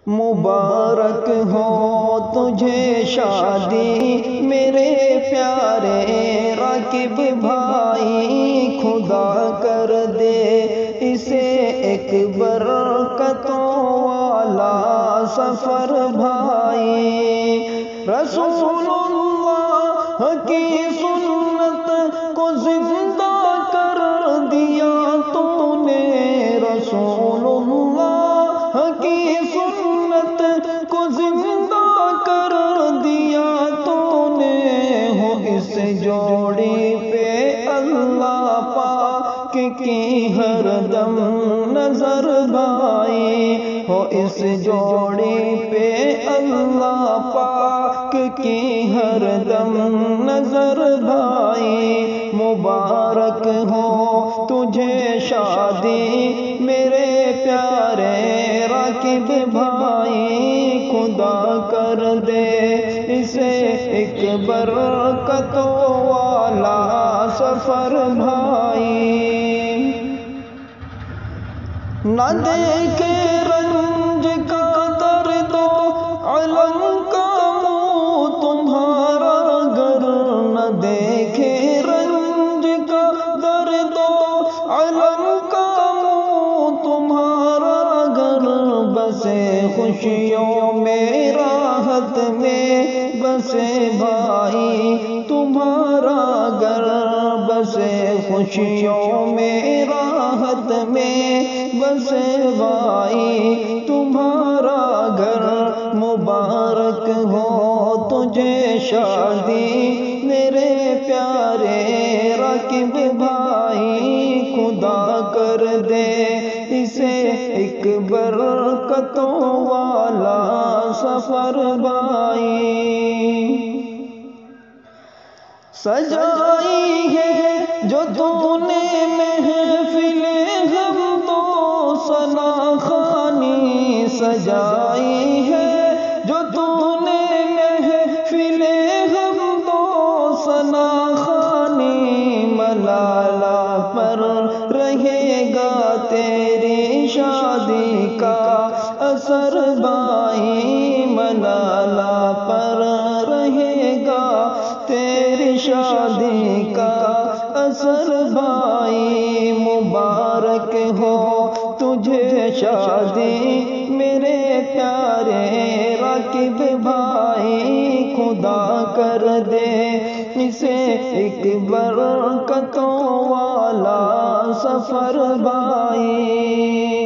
مبارک ہو تجھے شادی میرے پیارے راکب بھائی، خدا کر دے اسے ایک برکتوں والا سفر بھائی۔ رسول اللہ کی سنت کو زندہ کر دیا تو نے، رسول اللہ کی سنت کو زندہ کر دیا تو نے، ہو اس جوڑی پہ اللہ پاک کی ہر دم نظر بھائی، ہو اس جوڑی پہ اللہ پاک کی ہر دم نظر بھائی۔ مبارک ہو تجھے شادی میرے پیارے راکب بھائی، خدا کر دے اسے ایک برکتوں والا سفر بھائی۔ نہ دیکھے رنج کا درد و علم کا منہ تمہارا گر، نہ دیکھے رنج کا درد و علم کا منہ تمہارا گر، بسے خوشیوں میں راحت میں بسے بھائی تمہارا گر، بسے خوشیوں میں راحت میں بسے بھائی تمہارا گھر۔ مبارک ہو تجھے شادی میرے پیارے راکب بھائی، خدا کر دے اسے ایک برکتوں والا سفر بھائی۔ سجائی ہے جو تو نے محفل حمد و ثنا خوانی، سجائی ہے جو تو نے محفل حمد و ثنا خوانی، ملالہ پر رہے گا تیری شادی کا اثر بھائی، ملالہ پر رہے گا تیری شادی کا اثر بھائی۔ مبارک ہو تجھے شادی میرے پیارے راکب بھائی، خدا کر دے اسے ایک برکتوں والا سفر بھائی۔